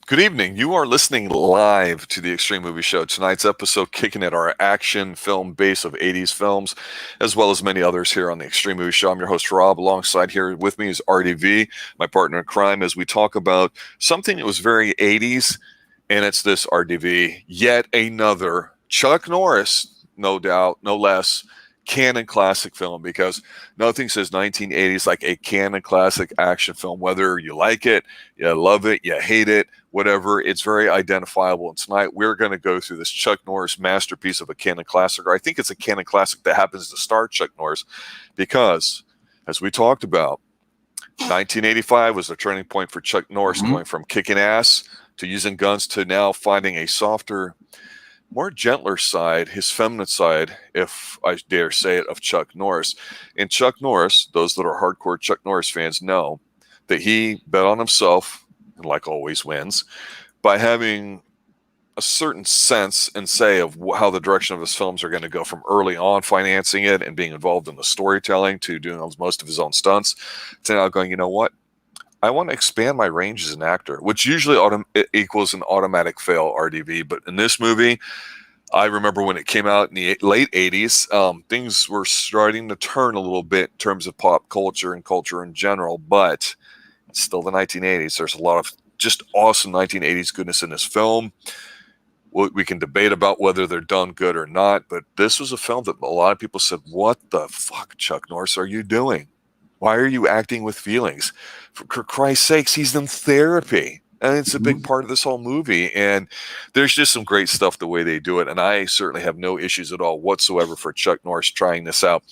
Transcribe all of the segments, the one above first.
Good evening. You are listening live to the Xtreme Movie Show. Tonight's episode kicking at our action film base of 80s films, as well as many others here on the Xtreme Movie Show. I'm your host, Rob. Alongside here with me is RDV, my partner in crime, as we talk about something that was very 80s, and it's this RDV, yet another Chuck Norris, no doubt, no less, canon classic film, because nothing says 1980s like a canon classic action film, whether you like it, you love it, you hate it, whatever. It's very identifiable. And tonight we're going to go through this Chuck Norris masterpiece of a canon classic, or I think it's a canon classic that happens to star Chuck Norris, because as we talked about, 1985 was the turning point for Chuck Norris, going from kicking ass to using guns to now finding a softer, more gentler side, his feminine side, if I dare say it, of Chuck Norris. And Chuck Norris, those that are hardcore Chuck Norris fans know that he bet on himself, and like always wins, by having a certain sense and say of how the direction of his films are going to go, from early on financing it and being involved in the storytelling to doing most of his own stunts, to now going, you know what? I want to expand my range as an actor, which usually equals an automatic fail, RDV. But in this movie, I remember when it came out in the late 80s, things were starting to turn a little bit in terms of pop culture and culture in general, but it's still the 1980s. There's a lot of just awesome 1980s goodness in this film. We can debate about whether they're done good or not, but this was a film that a lot of people said, what the fuck, Chuck Norris, are you doing? Why are you acting with feelings? For Christ's sakes, he's in therapy. And it's a big part of this whole movie. And there's just some great stuff the way they do it. And I certainly have no issues at all whatsoever for Chuck Norris trying this out.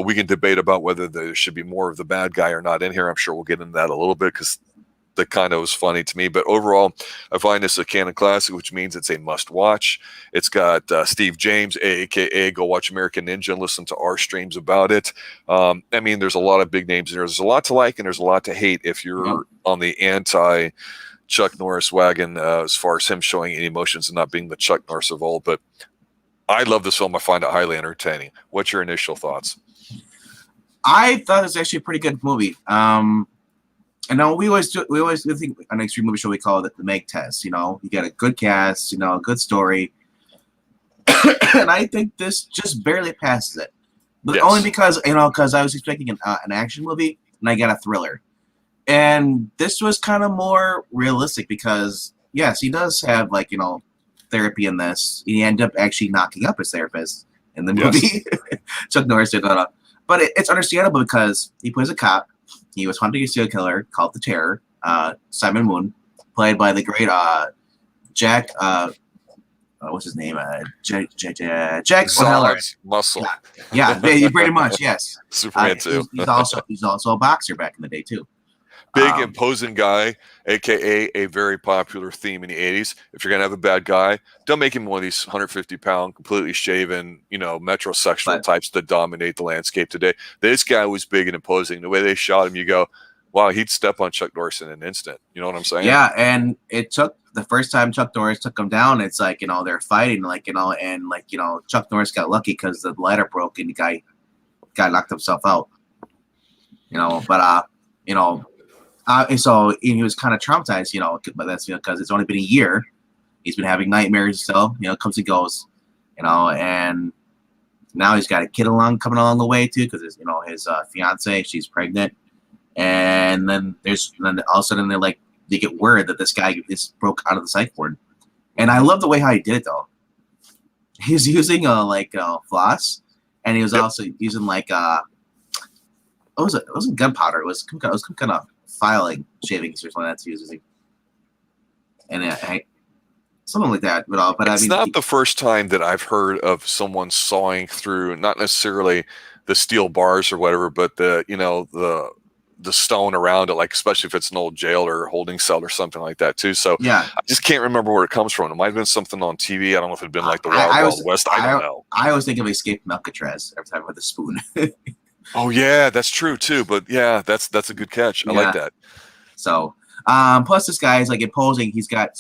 We can debate about whether there should be more of the bad guy or not in here. I'm sure we'll get into that a little bit, because that kind of was funny to me. But overall, I find this a canon classic, which means it's a must watch. It's got Steve James, aka go watch American Ninja and listen to our streams about it. I mean, there's a lot of big names in there. There's a lot to like and there's a lot to hate if you're on the anti Chuck Norris wagon, as far as him showing any emotions and not being the Chuck Norris of old. But I love this film. I find it highly entertaining. What's your initial thoughts? I thought it was actually a pretty good movie. And now we always think on the Xtreme Movie Show we call it the Meg test. You know, you get a good cast, you know, a good story, and I think this just barely passes it. But only because because I was expecting an action movie and I got a thriller, and this was kind of more realistic because yes, he does have therapy in this. He ended up actually knocking up his therapist in the movie. Yes. Chuck Norris did that, but it's understandable because he plays a cop. He was hunting a serial killer called the Terror, Simon Moon, played by the great Jack. What's his name? Jack Muscle. Yeah, pretty much. Yes. Superman too. He's also a boxer back in the day too. Big imposing guy, aka a very popular theme in the 80s. If you're gonna have a bad guy, don't make him one of these 150-pound, completely shaven, metrosexual types that dominate the landscape today. This guy was big and imposing. The way they shot him, you go, wow, he'd step on Chuck Norris in an instant. You know what I'm saying? Yeah, and it took the first time Chuck Norris took him down. It's like they're fighting, Chuck Norris got lucky because the ladder broke and the guy knocked himself out. So he was kind of traumatized, but that's because it's only been a year. He's been having nightmares still, comes and goes, and now he's got a kid coming along the way too, because his fiance, she's pregnant, and then all of a sudden they get word that this guy is broke out of the psych ward, and I love the way how he did it though. He's using floss, and he was also using it wasn't gunpowder. It was some kind of filing shavings or something that he was using, and something like that. But it's not the first time that I've heard of someone sawing through, not necessarily the steel bars or whatever, but the stone around it, especially if it's an old jail or holding cell or something like that too. So yeah, I just can't remember where it comes from. It might have been something on TV. I don't know if it'd been like the Wild West. I don't know. I always think of Escape from Alcatraz every time with a spoon. Oh yeah, that's true too. But yeah, that's a good catch. I like that. So, plus this guy is imposing. He's got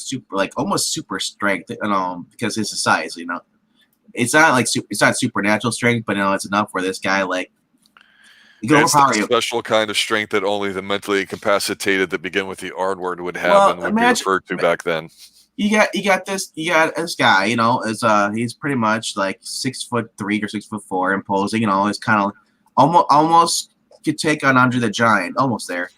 almost super strength, because his size. It's not it's not supernatural strength, but it's enough where this guy It can It's overpower that you. special kind of strength that only the mentally incapacitated that begin with the R word would have Well, and would be imagine referred to back then. you got this guy, you know, is he's pretty much like 6'3" or 6'4", imposing, you know, it's kind of almost could take on Andre the Giant, almost there,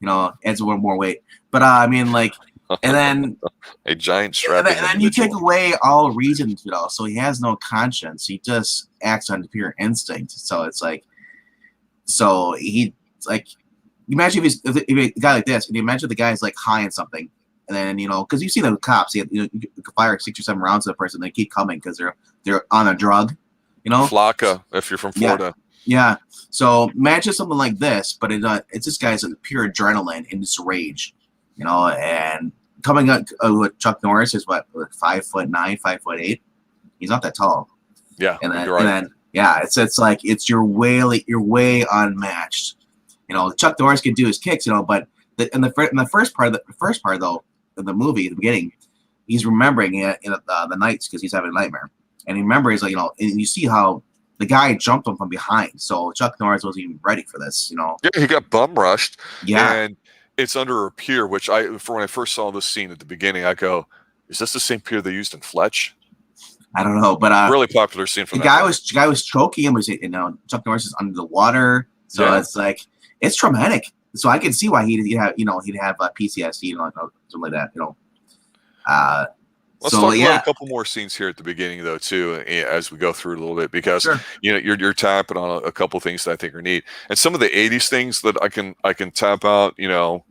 you know, adds a little more weight. But I mean, like, and then A giant strapping and then you take away all reasons, you know, so he has no conscience. He just acts on pure instinct. So it's like, so he like, imagine if a guy like this, and you imagine the guy's like high on something, and then you know, because you see the cops, you can fire 6 or 7 rounds at a person, and they keep coming because they're on a drug, you know. Flocka, if you're from Florida. Yeah. So imagine something like this, but it's this guy's like pure adrenaline and just rage, you know, and coming up with Chuck Norris is what, 5'9", 5'8". He's not that tall. Yeah, And then, you're right. and then yeah, it's like you're way unmatched. You know, Chuck Norris can do his kicks, you know, but in the first part though of the movie, at the beginning, he's remembering the nights because he's having a nightmare, and he remembers, like, you know, and you see how the guy jumped him from behind, so Chuck Norris wasn't even ready for this, you know. Yeah, he got bum rushed. Yeah. And it's under a pier, which when I first saw this scene at the beginning, I go, is this the same pier they used in Fletch? I don't know, but really popular scene from the that guy was choking him. You know, Chuck Norris is under the water, so Yeah. it's like it's traumatic. So I can see why he'd have PTSD, you know, something like that, you know. Let's So talk yeah, about a couple more scenes here at the beginning, though, too, as we go through it a little bit, because Sure. you know you're tapping on a couple things that I think are neat, and some of the '80s things that I can tap out. You know,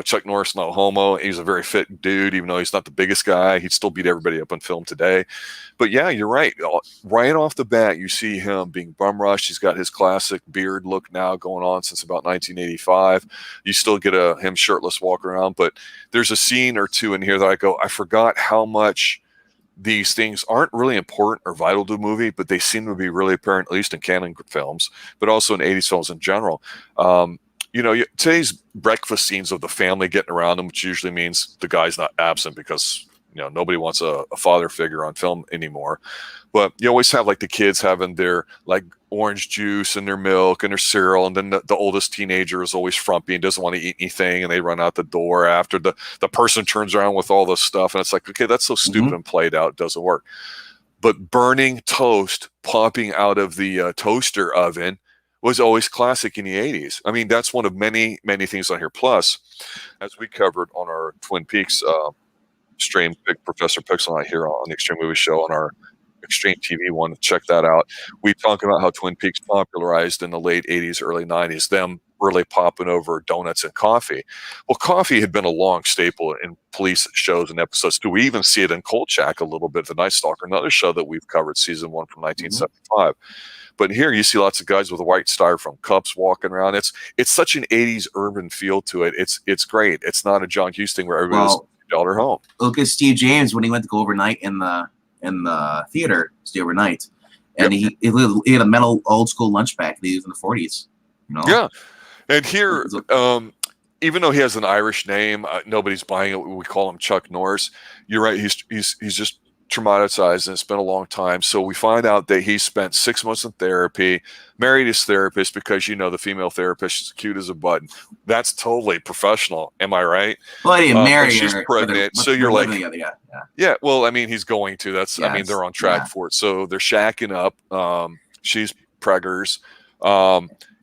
Chuck Norris, not homo. He's a very fit dude, even though he's not the biggest guy. He'd still beat everybody up on film today. But yeah, you're right. Right off the bat, you see him being bum rushed. He's got his classic beard look now going on since about 1985. You still get him shirtless walk around, but there's a scene or two in here that I go, I forgot how much these things aren't really important or vital to the movie, but they seem to be really apparent, at least in canon films, but also in 80s films in general. You know, today's breakfast scenes of the family getting around them, which usually means the guy's not absent because, you know, nobody wants a father figure on film anymore. But you always have like the kids having their like orange juice and their milk and their cereal. And then the oldest teenager is always frumpy and doesn't want to eat anything. And they run out the door after the person turns around with all this stuff. And it's like, okay, that's so stupid and played out. It doesn't work. But burning toast popping out of the toaster oven was always classic in the 80s. I mean, that's one of many, many things on here. Plus, as we covered on our Twin Peaks stream, Professor Pixel and I here on the Xtreme Movie Show on our Xtreme TV one, check that out. We talk about how Twin Peaks popularized in the late 80s, early 90s, them really popping over donuts and coffee. Well, coffee had been a long staple in police shows and episodes too. We even see it in Kolchak a little bit, The Night Stalker, another show that we've covered, season 1 from 1975. But here you see lots of guys with white styrofoam cups walking around. It's such an 80s urban feel to it. It's great. It's not a John Hughes thing where everybody's $1 home. Look at Steve James when he went to go overnight in the theater, stay overnight, and he had a metal old school lunch bag that he used in the 40s. You know? Yeah, and here, even though he has an Irish name, nobody's buying it. We call him Chuck Norris. You're right. He's just traumatized, and it's been a long time. So we find out that he spent 6 months in therapy, married his therapist because, you know, the female therapist is cute as a button. That's totally professional. Am I right? Well, he didn't marry her. She's pregnant. So you're like, yeah. Well, I mean, he's going to. That's, I mean, they're on track for it. So they're shacking up. She's preggers.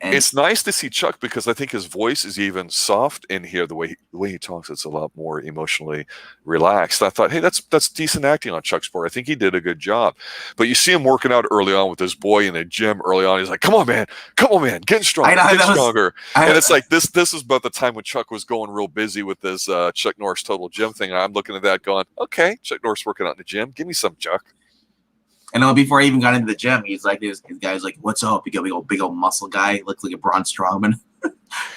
And it's nice to see Chuck because I think his voice is even soft in here. The way he talks, it's a lot more emotionally relaxed. I thought, hey, that's decent acting on Chuck's part. I think he did a good job. But you see him working out early on with this boy in the gym early on. He's like, come on, man, getting stronger, stronger. And it's like this is about the time when Chuck was going real busy with this Chuck Norris Total Gym thing. And I'm looking at that going, okay, Chuck Norris working out in the gym. Give me some, Chuck. And then before I even got into the gym, he's like, his guy's like, what's up? Big old muscle guy. Looks like a Braun Strowman.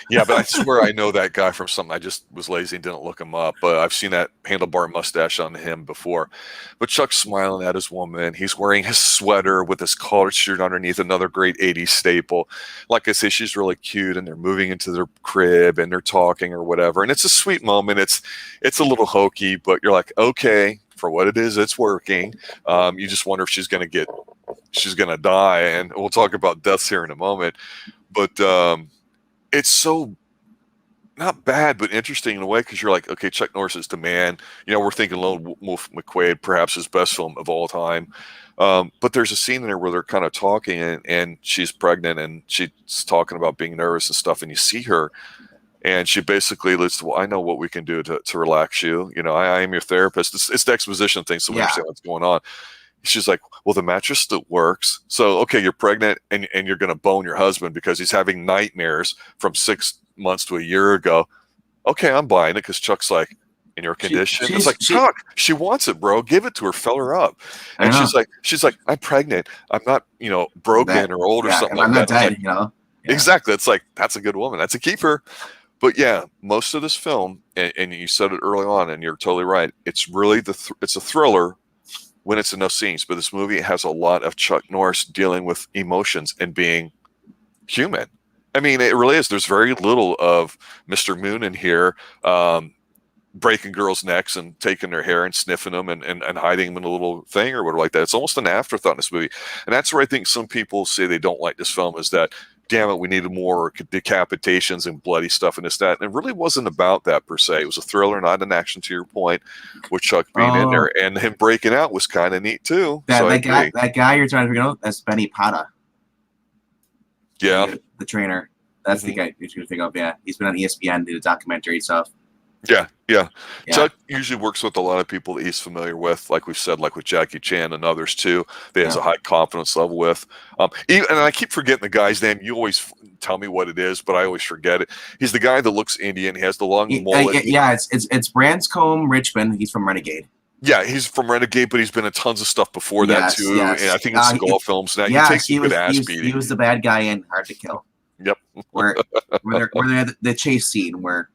Yeah, but I swear I know that guy from something. I just was lazy and didn't look him up. But I've seen that handlebar mustache on him before. But Chuck's smiling at his woman. He's wearing his sweater with his collared shirt underneath, another great 80s staple. Like I say, she's really cute, and they're moving into their crib, and they're talking or whatever. And it's a sweet moment. It's a little hokey, but you're like, okay, for what it is, it's working. You just wonder if she's going to die. And we'll talk about deaths here in a moment. But it's so not bad, but interesting in a way, because you're like, okay, Chuck Norris is the man. We're thinking Lone Wolf McQuade, perhaps his best film of all time. But there's a scene in there where they're kind of talking, and she's pregnant, and she's talking about being nervous and stuff, and you see her, and she basically lists, well, I know what we can do to relax you. I am your therapist. It's the exposition thing, so we understand what's going on. She's like, well, the mattress still works. So, okay, you're pregnant, and you're going to bone your husband because he's having nightmares from 6 months to a year ago. Okay, I'm buying it, because Chuck's like, in your condition. It's like, Chuck, she wants it, bro. Give it to her, fill her up. And she's like, I'm pregnant. I'm not, broken or old or something like that. I'm not dead, Yeah. Exactly. It's like, that's a good woman. That's a keeper. But yeah, most of this film, and you said it early on, and you're totally right. It's really it's a thriller when it's enough scenes. But this movie has a lot of Chuck Norris dealing with emotions and being human. I mean, it really is. There's very little of Mr. Moon in here, breaking girls' necks and taking their hair and sniffing them and hiding them in a little thing or whatever like that. It's almost an afterthought in this movie. And that's where I think some people say they don't like this film, is that, damn it, we needed more decapitations and bloody stuff and this, that. And it really wasn't about that per se. It was a thriller, not an action, to your point, with Chuck being in there. And him breaking out was kind of neat too. That guy you're trying to figure out, that's Benny Pata. Yeah. The trainer. That's the guy you're trying to think of. Yeah. He's been on ESPN, did documentary stuff. Yeah. Chuck usually works with a lot of people that he's familiar with, like we've said, like with Jackie Chan and others too, that he has a high confidence level with. And I keep forgetting the guy's name. You always tell me what it is, but I always forget it. He's the guy that looks Indian. He has the long mullet. It's Branscombe Richmond. He's from Renegade. Yeah, he's from Renegade, but he's been in tons of stuff before that too. And I think it's golf films now. He takes a good ass beating. He was the bad guy in Hard to Kill. Yep. where they're the chase scene where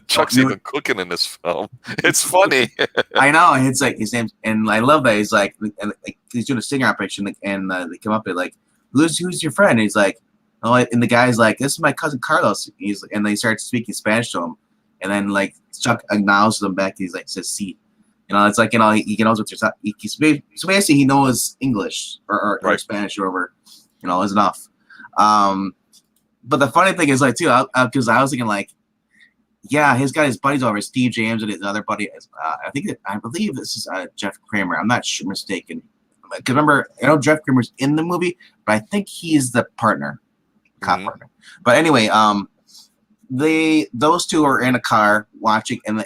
Chuck's even cooking in this film. It's funny. I know. It's like his name's, and I love that he's like he's doing a stinger operation, and they come up and like, who's your friend? And he's like, oh, and the guy's like, this is my cousin Carlos. And they start speaking Spanish to him, and then like Chuck acknowledges them back. He's like, says "si." It's like, he knows what you're saying. So basically he knows English or Spanish or whatever, is enough. But the funny thing is, like, too, because I was thinking, like, yeah, he's got his buddies over, Steve James and his other buddy. I believe this is Jeff Kramer. I'm not sure, mistaken. Because remember, I know Jeff Kramer's in the movie, but I think he's the partner, cop partner. But anyway, those two are in a car watching, and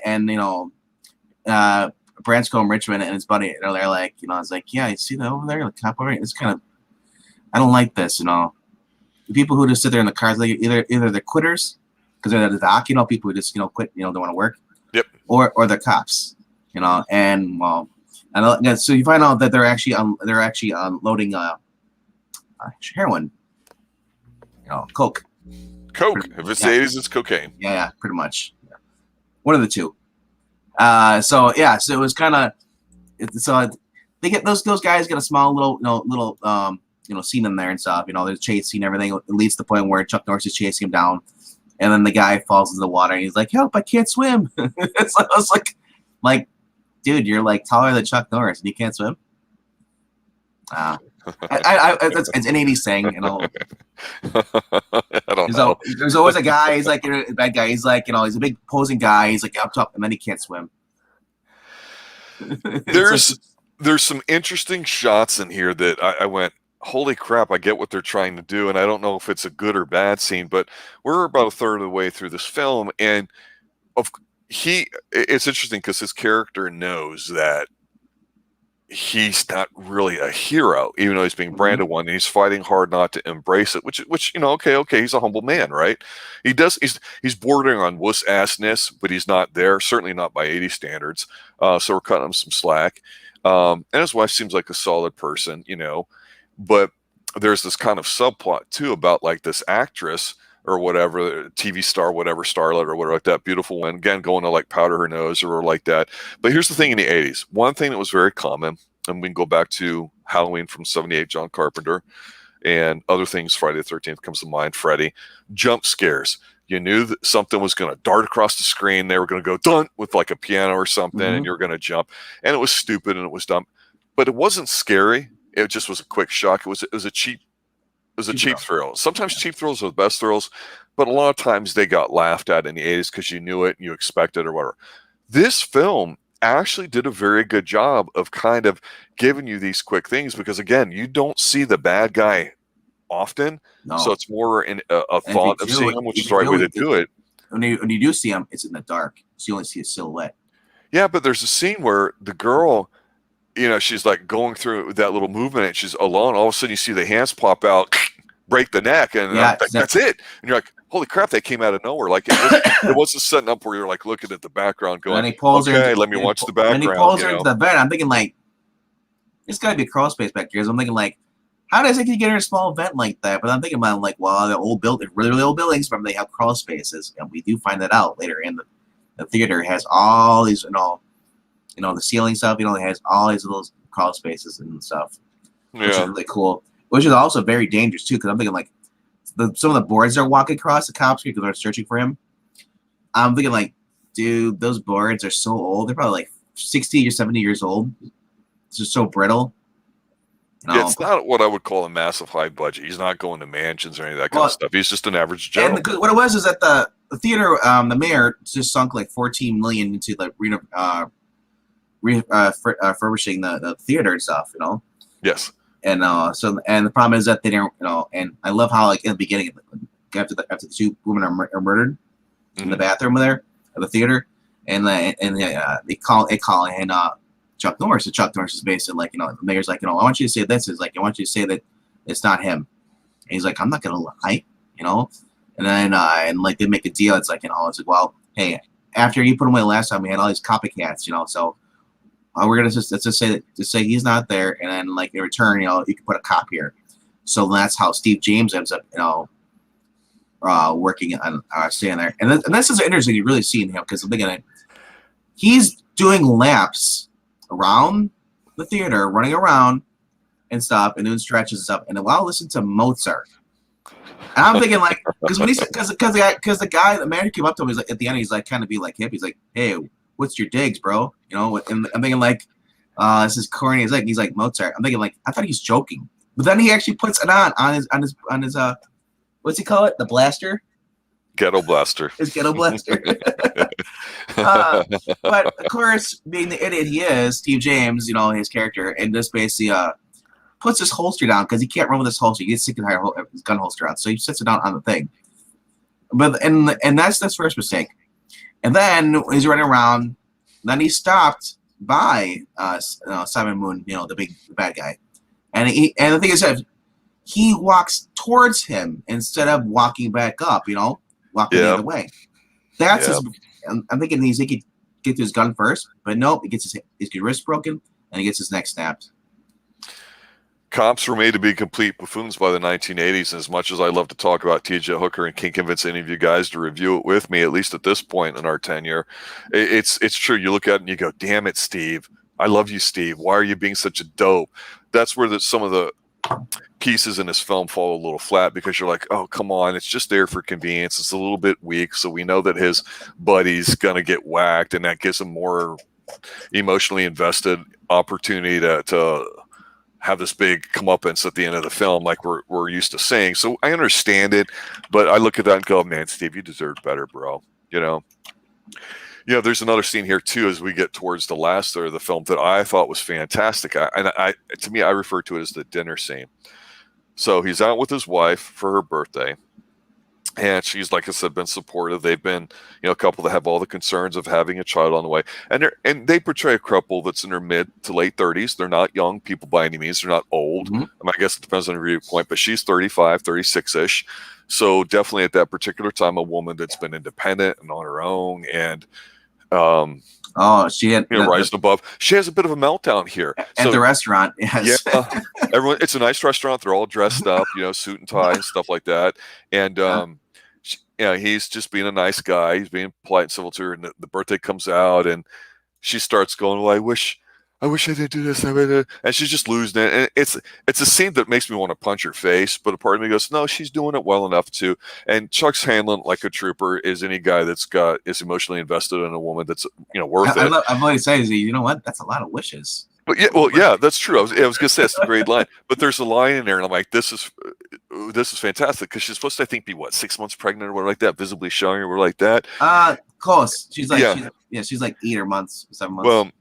Branscombe Richmond and his buddy, they're like, I was like, yeah, you see that over there, the cop over there? It's kind of, I don't like this, The people who just sit there in the cars, like either they're quitters because they're the doc, people who just quit, don't want to work. Yep. Or they're cops, and well, and so you find out that they're actually unloading heroin, coke. If it's the 80s, it's cocaine. Yeah, pretty much. Yeah. One of the two. So it was kind of, so they get those guys get a small little scene in there and stuff. There's a chase scene, everything. It leads to the point where Chuck Norris is chasing him down, and then the guy falls into the water, and he's like, "Help! I can't swim." I was like, dude, you're like taller than Chuck Norris, and you can't swim. It's an 80s saying, I don't know. There's always a guy. He's like a bad guy. He's like, he's a big posing guy. He's like up top, and then he can't swim. There's some interesting shots in here that I went, holy crap, I get what they're trying to do, and I don't know if it's a good or bad scene, but we're about a third of the way through this film, and it's interesting because his character knows that he's not really a hero, even though he's being branded one, and he's fighting hard not to embrace it, which okay, he's a humble man, right? He's bordering on wuss assness, but he's not there, certainly not by 80 standards. So we're cutting him some slack. And his wife seems like a solid person, but there's this kind of subplot too about like this actress or whatever, TV star, whatever, starlet or whatever like that, beautiful one, again, going to like powder her nose or like that. But here's the thing in the 80s. One thing that was very common, and we can go back to Halloween from 78, John Carpenter, and other things, Friday the 13th comes to mind, Freddy, jump scares. You knew that something was going to dart across the screen. They were going to go dun with like a piano or something, and you're going to jump. And it was stupid and it was dumb. But it wasn't scary. It just was a quick shock. It was a cheap was a cheap thrill. Sometimes cheap thrills are the best thrills, but a lot of times they got laughed at in the 80s because you knew it and you expected it or whatever. This film actually did a very good job of kind of giving you these quick things because, again, you don't see the bad guy often. No. So it's more in a thought of seeing him, which is the right way to do it. When you do see him, it's in the dark. So you only see a silhouette. Yeah, but there's a scene where the girl, you know, she's like going through that little movement and she's alone. All of a sudden you see the hands pop out, break the neck, and like, that's it. And you're like, holy crap, that came out of nowhere. Like it wasn't setting up where you're like looking at the background going, and he pulls okay, her into, let me watch the background. And he pulls her into the bed. I'm thinking like, it's got to be a crawl space back here. So I'm thinking like, how does it get her a small vent like that? But I'm thinking about like, well, the old building, really old buildings, remember they have crawl spaces, and we do find that out later in the theater. Has all these, you know, the ceiling stuff. You know, it has all these little crawl spaces and stuff, which is really cool. Which is also very dangerous too, because I'm thinking like, some of the boards they're walking across the cops because they're searching for him. I'm thinking like, dude, those boards are so old. They're probably like 60 or 70 years old. It's just so brittle. Yeah, it's not what I would call a massive high budget. He's not going to mansions or any of that kind of stuff. He's just an average Joe. And what it was is that the theater, the mayor just sunk like $14 million into like refurbishing the theater and stuff. You know. Yes. And and the problem is that they didn't, and I love how like in the beginning, after the two women are murdered in the bathroom there at the theater, and they call in Chuck Norris. And Chuck Norris is basically like, the mayor's like, I want you to say this. Is like, I want you to say that it's not him. And he's like, I'm not gonna lie, And then and like they make a deal. It's like, it's like, well, hey, after you put him away last time, we had all these copycats, so. We're gonna let's just say he's not there, and then like in return, you can put a cop here. So that's how Steve James ends up, working on staying there. And this is interesting. You really see him because I'm thinking he's doing laps around the theater, running around and stuff, and doing stretches and stuff. And while listening to Mozart, and I'm thinking like, because the guy, the man came up to him, he's like at the end, he's like kind of be like hip. He's like, hey, what's your digs, bro? And I'm thinking like, this is corny. He's like Mozart. I'm thinking like, I thought he was joking, but then he actually puts it on his what's he call it? The blaster. Ghetto blaster. His ghetto blaster. But of course, being the idiot he is, Steve James, his character, and just basically puts his holster down because he can't run with his holster. He gets sick and tired of his gun holster out, so he sits it down on the thing. But and that's the first mistake. And then he's running around. Then he's stopped by Simon Moon, the bad guy. And the thing is that he walks towards him instead of walking back up, walking the other way. That's his. I'm thinking he could get to his gun first, but nope, he gets his wrist broken and he gets his neck snapped. Cops were made to be complete buffoons by the 1980s, and as much as I love to talk about T.J. Hooker and can't convince any of you guys to review it with me, at least at this point in our tenure, it's true. You look at it and you go, damn it, Steve. I love you, Steve. Why are you being such a dope? That's where some of the pieces in this film fall a little flat because you're like, oh, come on. It's just there for convenience. It's a little bit weak, so we know that his buddy's going to get whacked, and that gives him more emotionally invested opportunity to have this big comeuppance at the end of the film like we're used to seeing. So I understand it, but I look at that and go, man, Steve, you deserved better, bro. There's another scene here too as we get towards the last third of the film that I thought was fantastic. To me, I refer to it as the dinner scene. So he's out with his wife for her birthday. And she's, like I said, been supportive. They've been, a couple that have all the concerns of having a child on the way. And they portray a couple that's in their mid to late 30s. They're not young people by any means. They're not old. I guess it depends on your viewpoint, but she's 35, 36-ish. So definitely at that particular time, a woman that's been independent and on her own and she had rising above. She has a bit of a meltdown here at the restaurant. Yes. Yeah, everyone. It's a nice restaurant. They're all dressed up, suit and tie and stuff like that. And he's just being a nice guy. He's being polite and civil to her. And the birthday comes out, and she starts going, "Well, I wish I didn't do this." And she's just losing it. And it's a scene that makes me want to punch her face. But a part of me goes, "No, she's doing it well enough too." And Chuck's handling like a trooper is any guy is emotionally invested in a woman that's worth it. I've always said, you know what? That's a lot of wishes. But that's true. I was gonna say that's a great line. But there's a line in there, and I'm like, this is this is fantastic because she's supposed to, I think, be what, 6 months pregnant or whatever like that, visibly showing or like that. Close. She's like, Yeah. she's like 8 or months, 7 months. Well,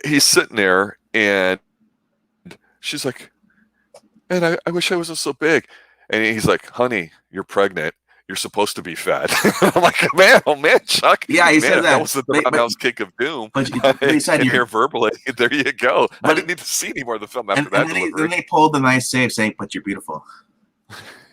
he's sitting there and she's like, man, I wish I wasn't so big. And he's like, honey, you're pregnant. You're supposed to be fat. I'm like, man, oh man, Chuck. Yeah, he man, said that. That was the roundhouse kick of doom. But he said you're verbally. There you go. But, I didn't need to see any more of the film after that delivery. Then they pulled the nice save saying, but you're beautiful.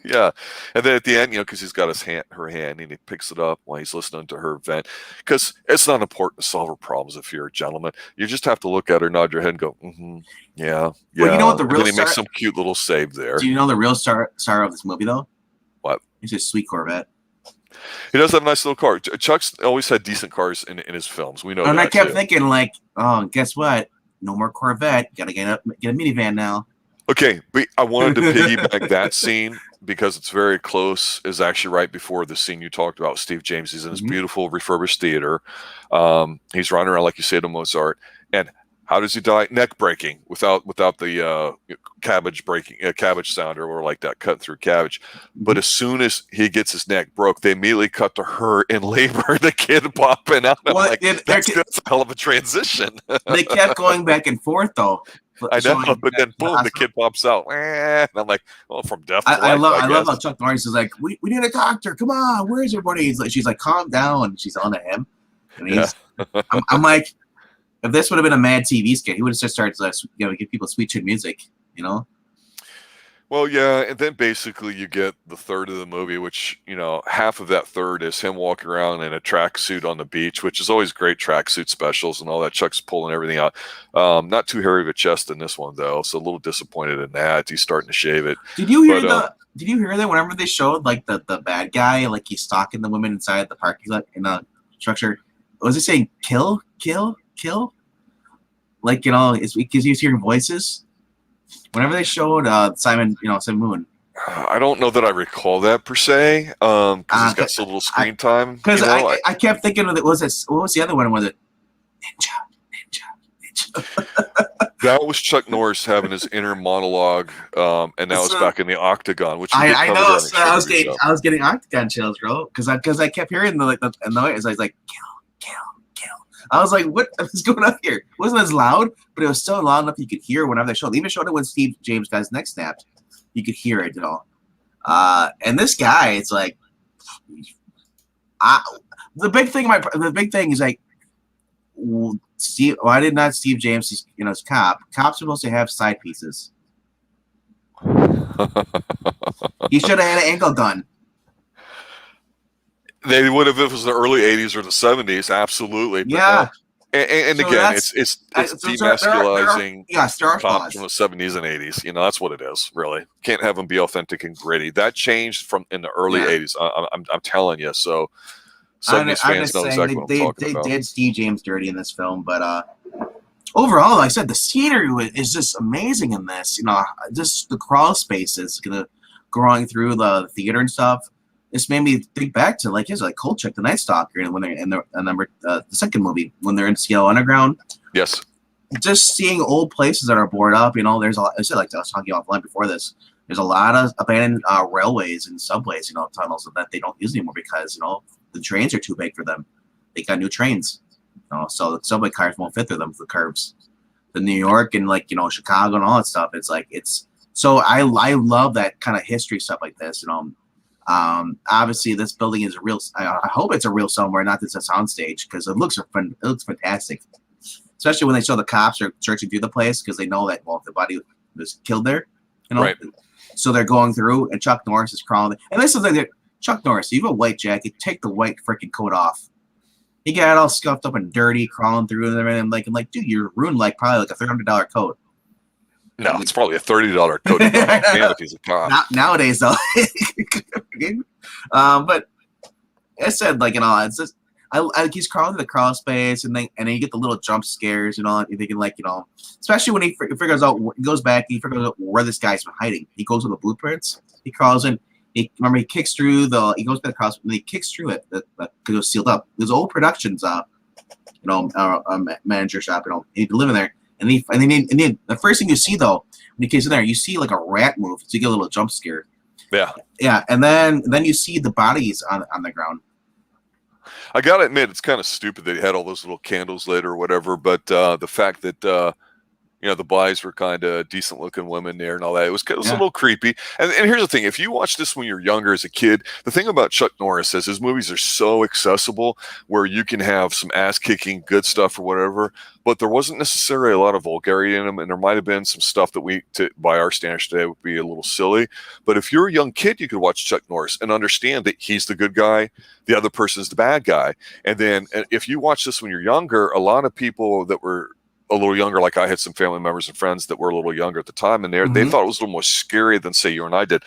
Yeah. And then at the end, because he's got her hand, and he picks it up while he's listening to her vent. Because it's not important to solve her problems if you're a gentleman. You just have to look at her, nod your head, and go, yeah. Well, you know what the real and he makes some cute little save there. Do you know the real star of this movie, though? What? He's a sweet Corvette. He does have a nice little car. Chuck's always had decent cars in his films. We know that. And I kept thinking, like, oh, guess what? No more Corvette. Gotta get a minivan now. Okay, but I wanted to piggyback that scene because it's very close. Is actually right before the scene you talked about. Steve James. He's in his beautiful refurbished theater. He's running around like you say to Mozart. And how does he die? Neck breaking without the cabbage sound or like that cut through cabbage. But as soon as he gets his neck broke, they immediately cut to her in labor, the kid popping out. I'm like, that's a hell of a transition. They kept going back and forth though. I know, but then boom, the kid pops out. And I'm like, well, from death to life, I love how Chuck Norris is like, we need a doctor. Come on, where's everybody? She's like, calm down. She's on to him. And he's, I'm like, if this would have been a Mad TV skit, he would have just started to give people sweet chin music, Well, yeah, and then basically you get the third of the movie, which, half of that third is him walking around in a tracksuit on the beach, which is always great tracksuit specials and all that. Chuck's pulling everything out. Not too hairy of a chest in this one, though, so a little disappointed in that. He's starting to shave it. Did you hear Did you hear that whenever they showed, like, the bad guy, like, he's stalking the women inside the parking lot in a structure, was he saying, kill? Like, it's because he was hearing voices. Whenever they showed Simon Moon. I don't know that I recall that per se, because he's got so little screen time. Because I kept thinking of it. What was the other one? Was it Ninja? That was Chuck Norris having his inner monologue, and now it's back in the Octagon, which I know. So I was getting Octagon chills, bro, because I kept hearing the noise. I was like, kill. I was like, what is going on here? It wasn't as loud, but it was so loud enough you could hear whenever they showed it. They even showed it when Steve James got his neck snapped. You could hear it, and this guy, it's like, the big thing is like, Steve. Why did not Steve James? His cop. Cops are supposed to have side pieces. He should have had an ankle gun. They would have if it was the early 80s or the 70s, absolutely. But yeah. No. And so again, it's demasculizing cops from the 70s and 80s. That's what it is, really. Can't have them be authentic and gritty. That changed in the early 80s. I'm telling you. So 70s fans know exactly what I'm talking about. They did Steve James dirty in this film, but overall, like I said, the scenery is just amazing in this. Just the crawl spaces, growing through the theater and stuff. This made me think back to like Kolchak, the Night Stalker, and when they're in the second movie when they're in Seattle Underground. Yes. Just seeing old places that are boarded up. There's a lot. I said, like I was talking offline before this. There's a lot of abandoned railways and subways, tunnels that they don't use anymore because the trains are too big for them. They got new trains, so the subway cars won't fit through them for the curves. The New York and Chicago and all that stuff. So I love that kind of history stuff like this. Obviously, this building is a real. I hope it's a real somewhere, not just a soundstage, because it looks fantastic. Especially when they show the cops are searching through the place because they know that the body was killed there. Right. So they're going through, and Chuck Norris is crawling. And this is like Chuck Norris. You have a white jacket, take the white freaking coat off. He got it all scuffed up and dirty, crawling through there, and I'm like, dude, you're ruined probably a $300 coat. No, it's probably a $30 coat. Man, if he's a cop. Not nowadays, though. But I said, it's just he's crawling through the crawl space, and then you get the little jump scares, you're thinking especially when he figures out, he goes back, he figures out where this guy's been hiding. He goes to the blueprints. He crawls in. He kicks through he goes to the cross, and he kicks through it because it was sealed up. There's old productions, manager shop, he'd live in there. And then the first thing you see, though, when he kicks in there, you see like a rat move, so you get a little jump scare. Yeah. Yeah, and then you see the bodies on the ground. I gotta admit, it's kind of stupid that he had all those little candles lit or whatever, but the fact that the bodies were kind of decent looking women there and all that. It was a little creepy. And here's the thing. If you watch this when you're younger as a kid, the thing about Chuck Norris is his movies are so accessible where you can have some ass kicking good stuff or whatever, but there wasn't necessarily a lot of vulgarity in them. And there might've been some stuff that by our standards today would be a little silly. But if you're a young kid, you could watch Chuck Norris and understand that he's the good guy. The other person's the bad guy. And then if you watch this when you're younger, a lot of people that were a little younger, like I had some family members and friends that were a little younger at the time, and they thought it was a little more scary than, say, you and I did.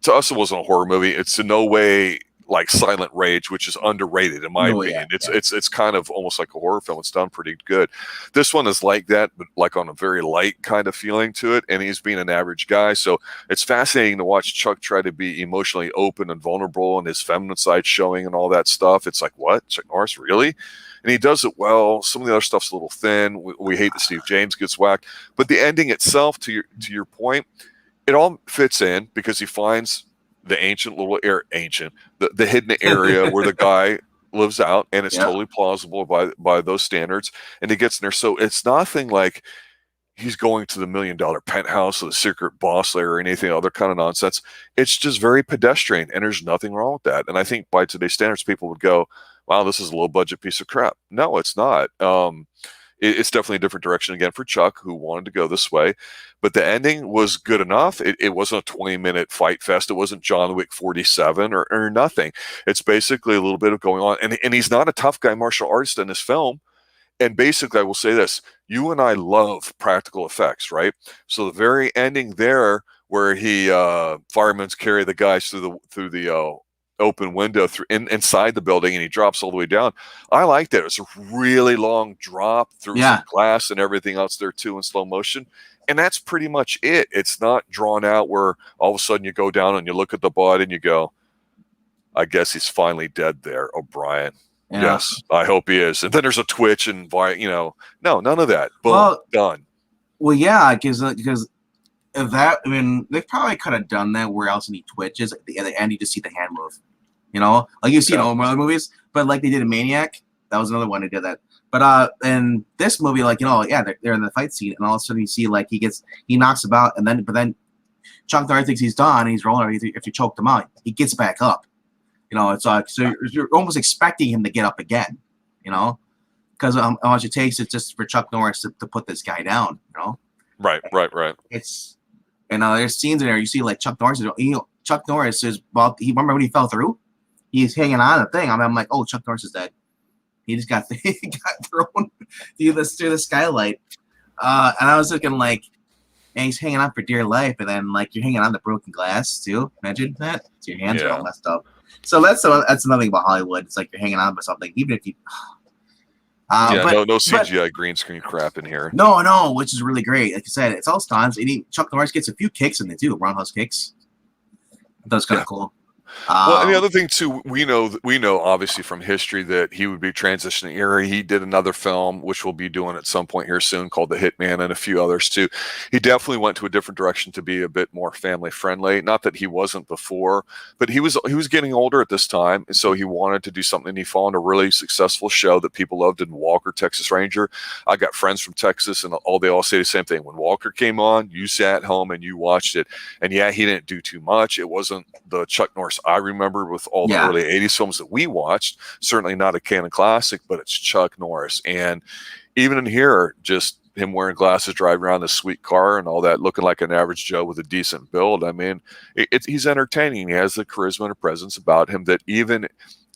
To us, it wasn't a horror movie. It's in no way like Silent Rage, which is underrated in my opinion. It's kind of almost like a horror film. It's done pretty good. This one is like that, but like on a very light kind of feeling to it, and he's being an average guy. So it's fascinating to watch Chuck try to be emotionally open and vulnerable and his feminine side showing and all that stuff. It's like, what? Chuck Norris, really? And he does it well. Some of the other stuff's a little thin. We hate that Steve James gets whacked. But the ending itself, to your point, it all fits in because he finds the the hidden area where the guy lives out, and it's totally plausible by those standards. And he gets in there. So it's nothing like he's going to the $1 million penthouse or the secret boss lair or anything other kind of nonsense. It's just very pedestrian, and there's nothing wrong with that. And I think by today's standards, people would go, wow, this is a low budget piece of crap. No, it's not. It's definitely a different direction again for Chuck, who wanted to go this way. But the ending was good enough. It wasn't a 20-minute fight fest. It wasn't John Wick 47 or nothing. It's basically a little bit of going on. And he's not a tough guy martial artist in this film. And basically, I will say this. You and I love practical effects, right? So the very ending there where firemen carry the guys through the open window inside the building, and he drops all the way down. I like that. It's a really long drop through some glass and everything else there too in slow motion. And that's pretty much it. It's not drawn out where all of a sudden you go down and you look at the body and you go, I guess he's finally dead there, O'Brien. Yeah. Yes, I hope he is. And then there's a twitch and no, none of that. Boom, done. Well, yeah, because that, I mean, they probably could have done that where else any twitches at the end you just see the hand move, like you see in all other movies, but like they did in Maniac, that was another one that did that. But in this movie, like they're in the fight scene, and all of a sudden you see like he knocks about, but then Chuck Norris thinks he's done, and he's rolling. If you choked him out, he gets back up. It's like so you're almost expecting him to get up again, because how much it takes is just for Chuck Norris to put this guy down, Right. It's there's scenes in there you see like Chuck Norris is remember when he fell through? He's hanging on a thing. I'm like, oh, Chuck Norris is dead. He just got thrown through the skylight. And I was thinking like, and he's hanging on for dear life, and then like you're hanging on to broken glass too. Imagine that. So your hands are all messed up. So that's another thing about Hollywood. It's like you're hanging on to something, even if you no CGI green screen crap in here. No, which is really great. Like I said, it's all stunts. Chuck Norris gets a few kicks in there too, roundhouse kicks. That was kind of cool. Well, and the other thing too, we know obviously from history that he would be transitioning era. He did another film, which we'll be doing at some point here soon, called The Hitman, and a few others too. He definitely went to a different direction to be a bit more family friendly. Not that he wasn't before, but he was getting older at this time, and so he wanted to do something. He found a really successful show that people loved in Walker, Texas Ranger. I got friends from Texas, and they all say the same thing. When Walker came on, you sat home and you watched it, and he didn't do too much. It wasn't the Chuck Norris I remember with all the early 80s films that we watched. Certainly not a canon classic, but it's Chuck Norris. And even in here, just him wearing glasses, driving around this sweet car and all that, looking like an average Joe with a decent build. I mean, he's entertaining. He has the charisma and a presence about him that even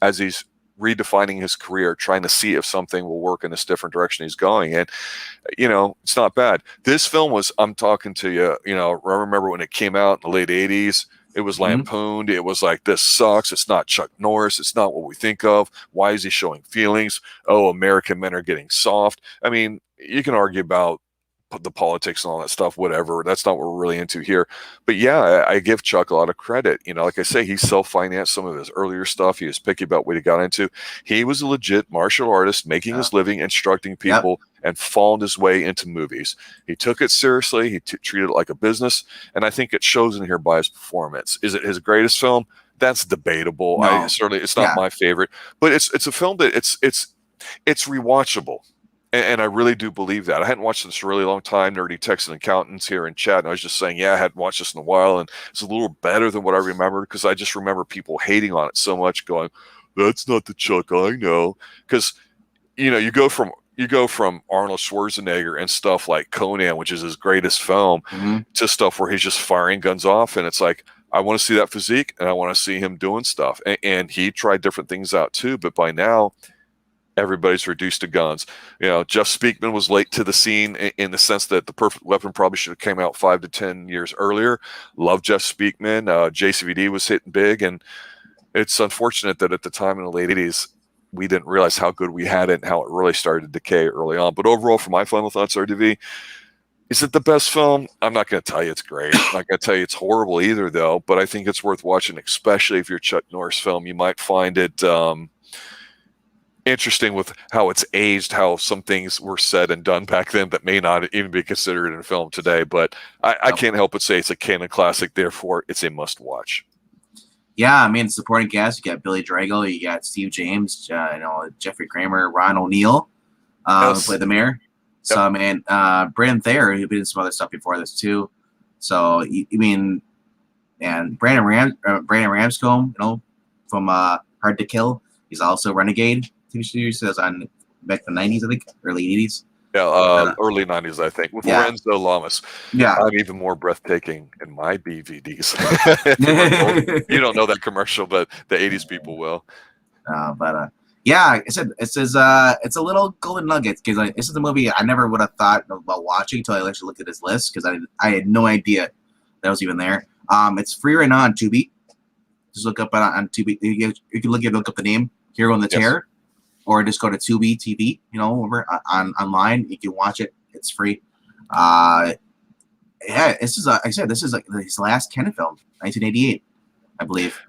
as he's redefining his career, trying to see if something will work in this different direction he's going. And, it's not bad. This film was, I'm talking to you, I remember when it came out in the late 80s, it was lampooned. It was like, this sucks. It's not Chuck Norris. It's not what we think of. Why is he showing feelings? Oh, American men are getting soft. I mean, you can argue about the politics and all that stuff, whatever. That's not what we're really into here. But yeah, I give Chuck a lot of credit. You know, like I say, he self-financed some of his earlier stuff. He was picky about what he got into. He was a legit martial artist making his living, instructing people, and fallen his way into movies. He took it seriously. He treated it like a business. And I think it shows in here by his performance. Is it his greatest film? That's debatable. No. It's not my favorite, but it's a film that it's rewatchable. And I really do believe that. I hadn't watched this in a really long time. Nerdy Texan Accountants here in chat, and I was just saying, yeah, I hadn't watched this in a while, and it's a little better than what I remembered, because I just remember people hating on it so much, going, "That's not the Chuck I know." Because you know, you go from Arnold Schwarzenegger and stuff like Conan, which is his greatest film, to stuff where he's just firing guns off, and it's like, I want to see that physique, and I want to see him doing stuff. And he tried different things out too, but by now, everybody's reduced to guns. You know, Jeff Speakman was late to the scene in the sense that The Perfect Weapon probably should have came out 5 to 10 years earlier. Love Jeff Speakman. JCVD was hitting big, and it's unfortunate that at the time in the late 80s, we didn't realize how good we had it and how it really started to decay early on. But overall, for my final thoughts, RDV, is it the best film? I'm not going to tell you it's great. I'm not going to tell you it's horrible either, though. But I think it's worth watching, especially if you're a Chuck Norris film. You might find it interesting with how it's aged, how some things were said and done back then that may not even be considered in a film today. But I can't help but say it's a canon classic. Therefore, it's a must-watch. Yeah, I mean, supporting cast, you got Billy Drago, you got Steve James, Jeffrey Kramer, Ron O'Neal, who played the mayor. So, I mean, Brandon Thayer, who did some other stuff before this, too. So, and Brandon Ramscombe, from Hard to Kill. He's also Renegade TV series. That was on back in the 90s, I think, early 80s. Yeah, early 90s, I think, with Lorenzo Lamas. Yeah. I'm even more breathtaking in my BVDs. You don't know that commercial, but the 80s people will. Yeah, I said it's a little golden nugget, because this is a movie I never would have thought about watching until I actually looked at his list, because I had no idea that was even there. It's free right now on Tubi. Just look up on Tubi. You can look up the name Hero in the Terror, or just go to Tubi TV. Over online, you can watch it. It's free. This is like I said, this is like his last Canon film, 1988, I believe.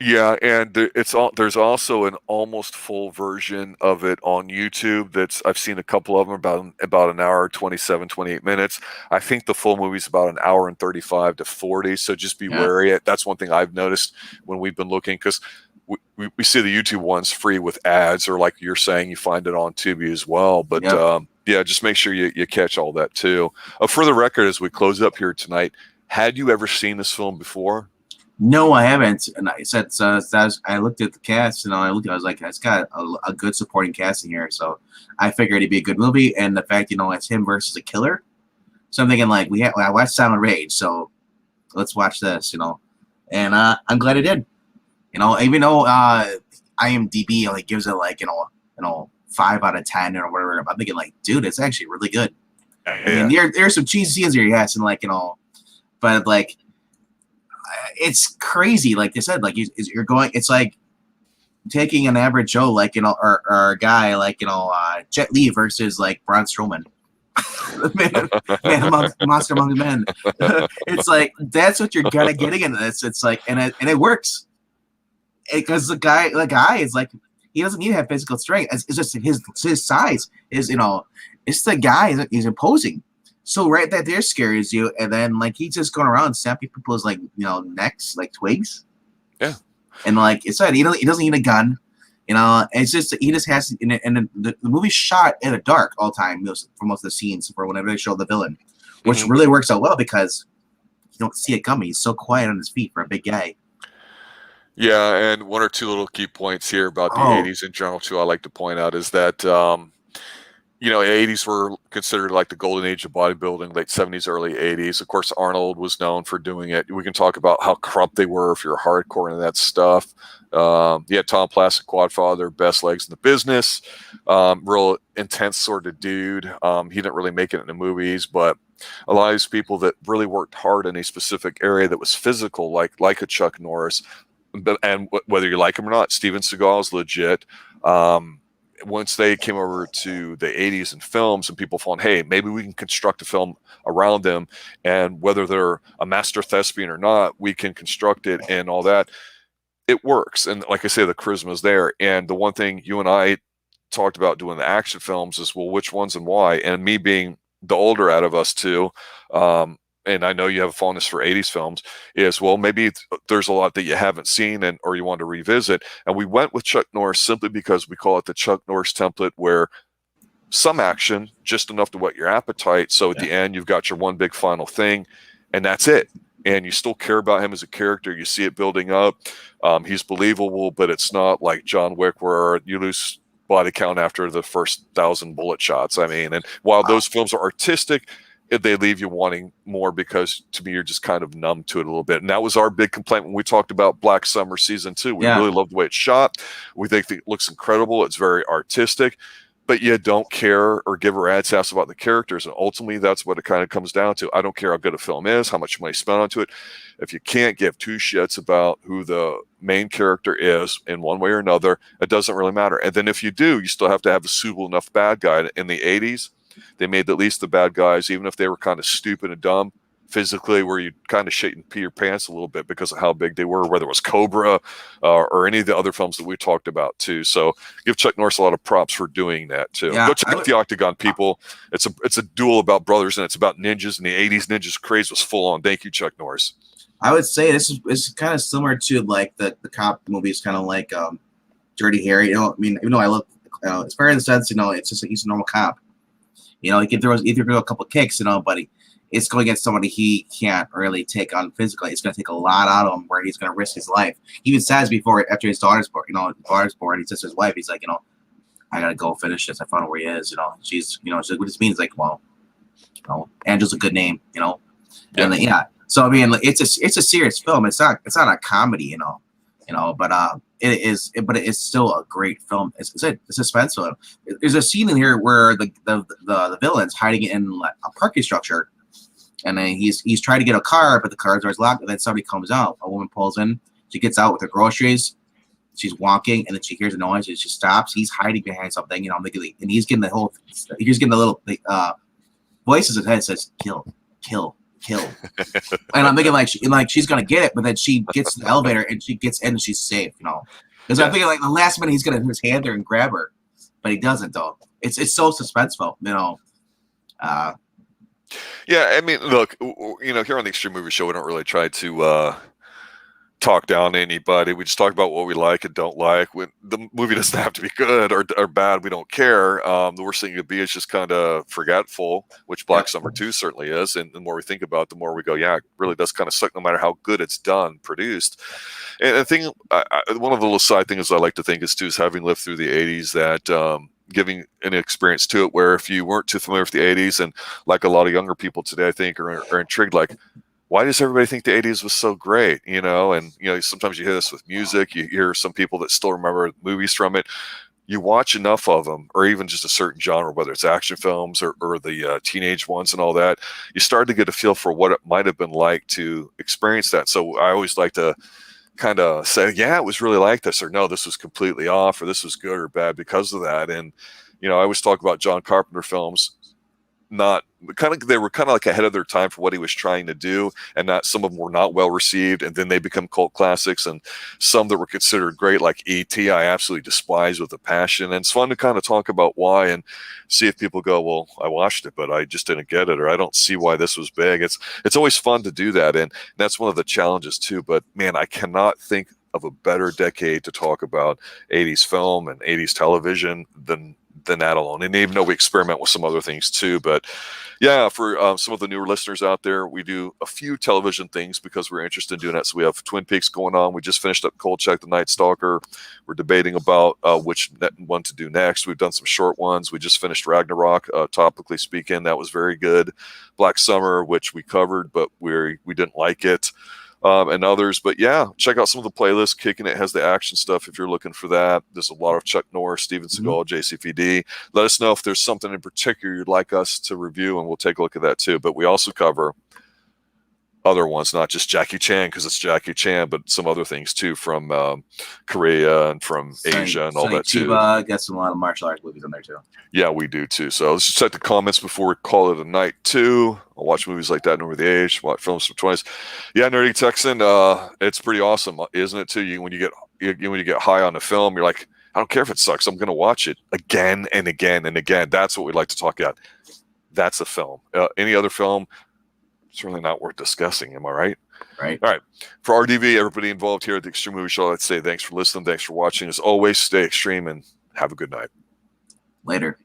Yeah, and there's also an almost full version of it on YouTube. I've seen a couple of them about an hour, 27, 28 minutes. I think the full movie's about an hour and 35 to 40. So just be wary. That's one thing I've noticed when we've been looking, because we see the YouTube ones free with ads, or like you're saying, you find it on Tubi as well. But just make sure you catch all that too. For the record, as we close up here tonight, had you ever seen this film before? No, I haven't. And I said, I looked at the cast, and I was like, it's got a good supporting cast in here. So I figured it'd be a good movie. And the fact, it's him versus a killer. So I'm thinking, like, I watched Silent Rage, so let's watch this, And I'm glad I did. Even though IMDb only gives it like 5 out of 10 or whatever, I'm thinking, like, dude, it's actually really good. I mean, there's some cheesy scenes here, yes, and but like, it's crazy. Like they said, like you're going. It's like taking an average Joe, like or a guy like Jet Li versus like Braun Strowman. Monster among men. It's like that's what you're kind of getting into this. It's like, and it works, because the guy is like, he doesn't need to have physical strength. It's just his size is it's the guy he's imposing. So right that there scares you, and then like he's just going around snapping people's like necks like twigs. Yeah. And like it said, he doesn't need a gun. It's just he just has to, and the movie's shot in the dark all time for most of the scenes, for whenever they show the villain, which really works out well, because you don't see it coming. He's so quiet on his feet for a big guy. Yeah, and one or two little key points here about the 80s in general too I like to point out is that the 80s were considered like the golden age of bodybuilding, late 70s, early 80s. Of course, Arnold was known for doing it. We can talk about how corrupt they were if you're hardcore into that stuff. Yeah, Tom Plastic, Quadfather, best legs in the business. Real intense sort of dude. He didn't really make it in the movies, but a lot of these people that really worked hard in a specific area that was physical, like a Chuck Norris, and whether you like him or not, Steven Seagal is legit. once they came over to the 80s and films and people found, hey, maybe we can construct a film around them, and whether they're a master thespian or not, we can construct it and all that. It works. And like I say, the charisma is there. And the one thing you and I talked about doing the action films is, well, which ones and why? And me being the older out of us two, and I know you have a fondness for 80s films, is, well, maybe there's a lot that you haven't seen and or you want to revisit. And we went with Chuck Norris simply because we call it the Chuck Norris template, where some action, just enough to whet your appetite. So at the end, you've got your one big final thing, and that's it. And you still care about him as a character. You see it building up. He's believable, but it's not like John Wick where you lose body count after the first 1,000 bullet shots. I mean, and while those films are artistic, they leave you wanting more, because to me, you're just kind of numb to it a little bit. And that was our big complaint when we talked about Black Summer Season 2. We really love the way it's shot. We think it looks incredible. It's very artistic, but you don't care or give a rat's ass about the characters. And ultimately, that's what it kind of comes down to. I don't care how good a film is, how much money spent onto it. If you can't give two shits about who the main character is in one way or another, it doesn't really matter. And then if you do, you still have to have a suitable enough bad guy. In the 80s, they made at least the bad guys, even if they were kind of stupid and dumb physically, where you kind of shit and pee your pants a little bit because of how big they were, whether it was Cobra or any of the other films that we talked about too. So give Chuck Norris a lot of props for doing that too. Go check out The Octagon, people. It's a duel about brothers, and it's about ninjas. In the 80s, ninjas craze was full on. Thank you, Chuck Norris. I would say this is kind of similar to like the cop movies, kind of like Dirty Harry. You know, I mean, even though I love, it's fair in the sense, it's just he's a normal cop. He can throw a couple kicks, but it's going against somebody he can't really take on physically. It's going to take a lot out of him, where he's going to risk his life. He even says before, after his daughter's born, he says to his wife, he's like, I got to go finish this. I found out where he is. She's like, what this means, like, well, Angel's a good name, and So I mean, it's a serious film. It's not a comedy, but it is. But it's still a great film. It's suspenseful. There's a scene in here where the villain's hiding in a parking structure, and then he's trying to get a car, but the car door's locked. And then somebody comes out. A woman pulls in. She gets out with her groceries. She's walking, and then she hears a noise, and she stops. He's hiding behind something, and he's getting the little voices in his head that says, "Kill, kill, kill." And I'm thinking like she's gonna get it, but then she gets to the elevator and she gets in and she's safe, because I'm thinking like the last minute he's gonna his hand there and grab her, but he doesn't though. It's so suspenseful, Yeah, I mean, look, here on the Extreme Movie Show, we don't really try to talk down to anybody. We just talk about what we like and don't like. When the movie doesn't have to be good or bad, we don't care. The worst thing it could be is just kind of forgetful, which Black Summer 2 certainly is. And the more we think about it, the more we go, yeah, it really does kind of suck, no matter how good it's done, produced. And the thing, one of the little side things I like to think is too, is having lived through the 80s, that giving an experience to it where if you weren't too familiar with the 80s, and like a lot of younger people today, I think are intrigued, like, why does everybody think the 80s was so great? And sometimes you hear this with music. You hear some people that still remember movies from it. You watch enough of them, or even just a certain genre, whether it's action films or the teenage ones and all that, you start to get a feel for what it might have been like to experience that. So I always like to kind of say, yeah, it was really like this, or no, this was completely off, or this was good or bad because of that. And, I always talk about John Carpenter films. They were kind of like ahead of their time for what he was trying to do, and not some of them were not well received, and then they become cult classics. And some that were considered great, like E.T., I absolutely despise with a passion. And it's fun to kind of talk about why and see if people go, well, I watched it, but I just didn't get it, or I don't see why this was big. It's always fun to do that, and that's one of the challenges too. But man, I cannot think of a better decade to talk about 80s film and 80s television than that alone. And even though we experiment with some other things too, but yeah, for some of the newer listeners out there, we do a few television things because we're interested in doing that. So we have Twin Peaks going on. We just finished up Cold Check, The Night Stalker. We're debating about which one to do next. We've done some short ones. We just finished Ragnarok, topically speaking. That was very good. Black Summer, which we covered, but we didn't like it. And others. But yeah, check out some of the playlists. Kicking It has the action stuff if you're looking for that. There's a lot of Chuck Norris, Steven Seagal, JCVD. Let us know if there's something in particular you'd like us to review, and we'll take a look at that too. But we also cover other ones, not just Jackie Chan because it's Jackie Chan, but some other things too from Korea and from Asia and all that too. Chiba gets a lot of martial arts movies in there too. Yeah, we do too. So let's just check the comments before we call it a night too. I'll watch movies like that over the age, watch films from 20s. Yeah, Nerdy Texan, it's pretty awesome, isn't it too? When you get high on a film, you're like, I don't care if it sucks, I'm gonna watch it again and again and again. That's what we like to talk about. That's a film. Any other film, it's really not worth discussing. Am I right? Right. All right. For RDV, everybody involved here at the Extreme Movie Show, I'd say thanks for listening. Thanks for watching. As always, stay extreme and have a good night. Later.